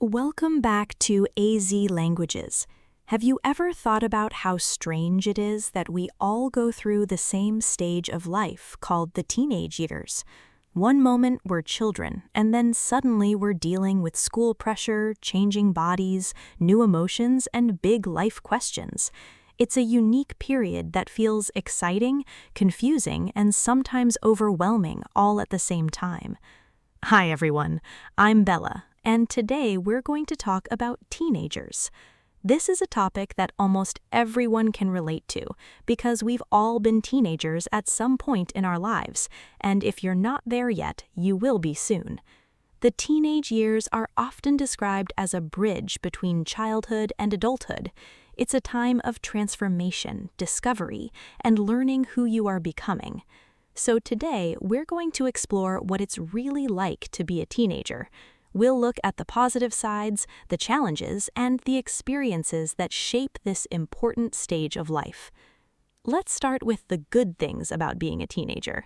Welcome back to AZ Languages. Have you ever thought about how strange it is that we all go through the same stage of life called the teenage years? One moment we're children, and then suddenly we're dealing with school pressure, changing bodies, new emotions, and big life questions. It's a unique period that feels exciting, confusing, and sometimes overwhelming all at the same time. Hi everyone, I'm Bella, and today we're going to talk about teenagers. This is a topic that almost everyone can relate to because we've all been teenagers at some point in our lives, and if you're not there yet, you will be soon. The teenage years are often described as a bridge between childhood and adulthood. It's a time of transformation, discovery, and learning who you are becoming. So today, we're going to explore what it's really like to be a teenager. We'll look at the positive sides, the challenges, and the experiences that shape this important stage of life. Let's start with the good things about being a teenager.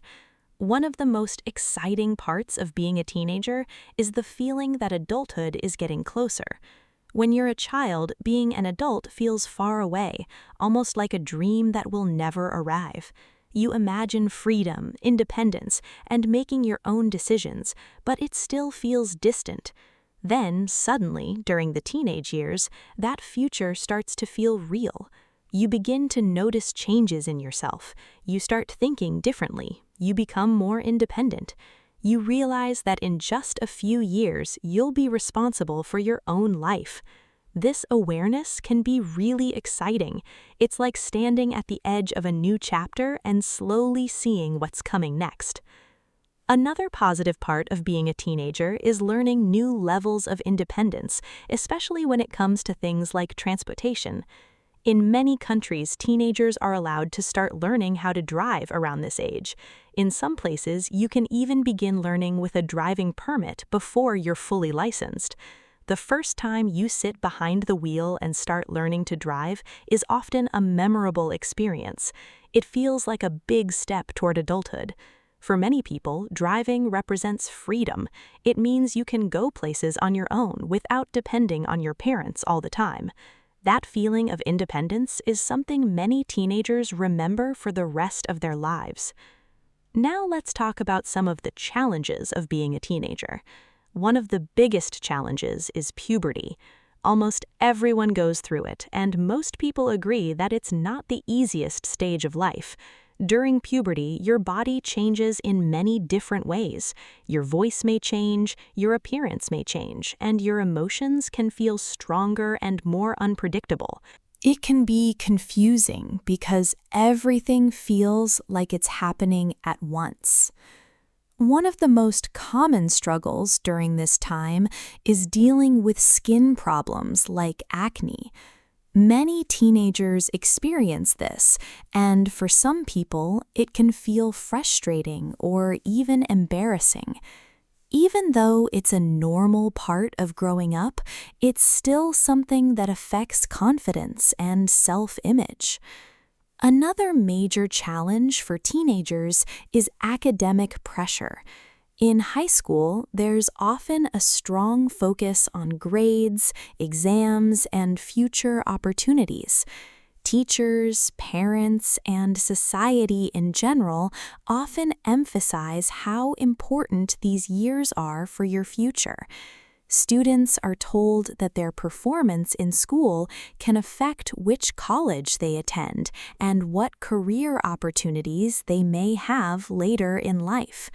One of the most exciting parts of being a teenager is the feeling that adulthood is getting closer. When you're a child, being an adult feels far away, almost like a dream that will never arrive. You imagine freedom, independence, and making your own decisions, but it still feels distant. Then, suddenly, during the teenage years, that future starts to feel real. You begin to notice changes in yourself. You start thinking differently. You become more independent. You realize that in just a few years, you'll be responsible for your own life. This awareness can be really exciting. It's like standing at the edge of a new chapter and slowly seeing what's coming next. Another positive part of being a teenager is learning new levels of independence, especially when it comes to things like transportation. In many countries, teenagers are allowed to start learning how to drive around this age. In some places, you can even begin learning with a driving permit before you're fully licensed. The first time you sit behind the wheel and start learning to drive is often a memorable experience. It feels like a big step toward adulthood. For many people, driving represents freedom. It means you can go places on your own without depending on your parents all the time. That feeling of independence is something many teenagers remember for the rest of their lives. Now let's talk about some of the challenges of being a teenager. One of the biggest challenges is puberty. Almost everyone goes through it, and most people agree that it's not the easiest stage of life. During puberty, your body changes in many different ways. Your voice may change, your appearance may change, and your emotions can feel stronger and more unpredictable. It can be confusing because everything feels like it's happening at once. One of the most common struggles during this time is dealing with skin problems like acne. Many teenagers experience this, and for some people, it can feel frustrating or even embarrassing. Even though it's a normal part of growing up, it's still something that affects confidence and self-image. Another major challenge for teenagers is academic pressure. In high school, there's often a strong focus on grades, exams, and future opportunities. Teachers, parents, and society in general often emphasize how important these years are for your future. Students are told that their performance in school can affect which college they attend and what career opportunities they may have later in life.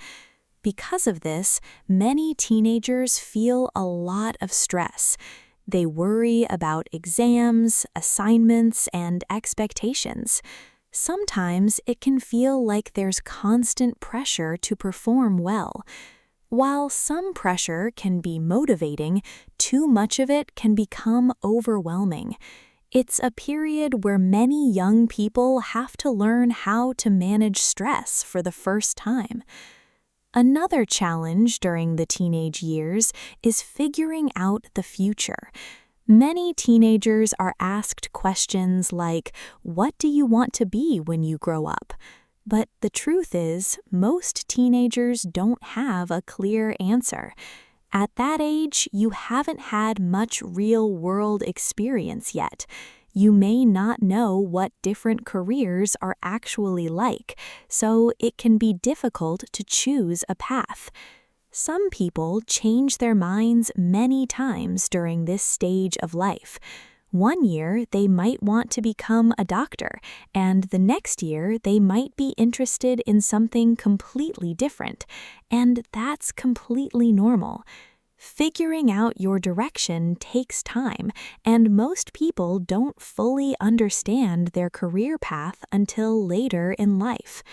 Because of this, many teenagers feel a lot of stress. They worry about exams, assignments, and expectations. Sometimes it can feel like there's constant pressure to perform well. While some pressure can be motivating, too much of it can become overwhelming. It's a period where many young people have to learn how to manage stress for the first time. Another challenge during the teenage years is figuring out the future. Many teenagers are asked questions like, "What do you want to be when you grow up?" But the truth is, most teenagers don't have a clear answer. At that age, you haven't had much real-world experience yet. You may not know what different careers are actually like, so it can be difficult to choose a path. Some people change their minds many times during this stage of life. One year, they might want to become a doctor, and the next year, they might be interested in something completely different, and that's completely normal. Figuring out your direction takes time, and most people don't fully understand their career path until later in life.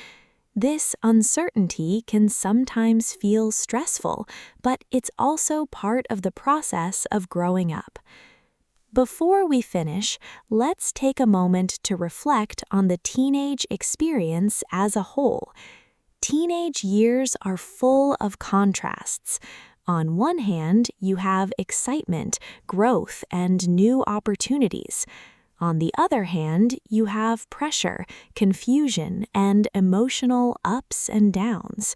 This uncertainty can sometimes feel stressful, but it's also part of the process of growing up. Before we finish, let's take a moment to reflect on the teenage experience as a whole. Teenage years are full of contrasts. On one hand, you have excitement, growth, and new opportunities. On the other hand, you have pressure, confusion, and emotional ups and downs.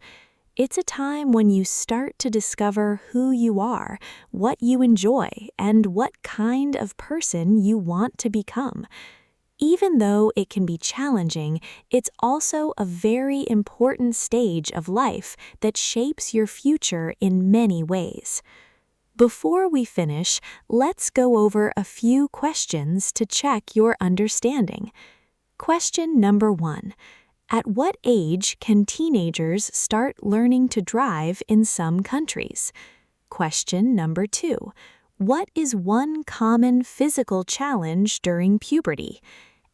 It's a time when you start to discover who you are, what you enjoy, and what kind of person you want to become. Even though it can be challenging, it's also a very important stage of life that shapes your future in many ways. Before we finish, let's go over a few questions to check your understanding. Question number 1. At what age can teenagers start learning to drive in some countries? Question number 2. What is one common physical challenge during puberty?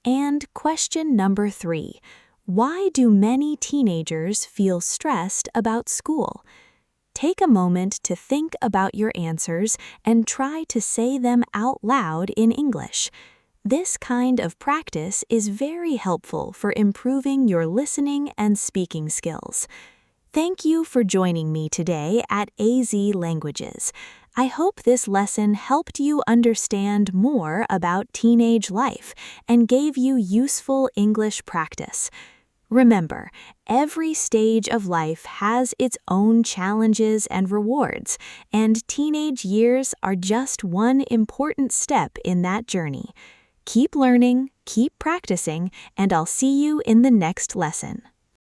And question number 3. Why do many teenagers feel stressed about school? Take a moment to think about your answers and try to say them out loud in English. This kind of practice is very helpful for improving your listening and speaking skills. Thank you for joining me today at AZ Languages. I hope this lesson helped you understand more about teenage life and gave you useful English practice. Remember, every stage of life has its own challenges and rewards, and teenage years are just one important step in that journey. Keep learning, keep practicing, and I'll see you in the next lesson.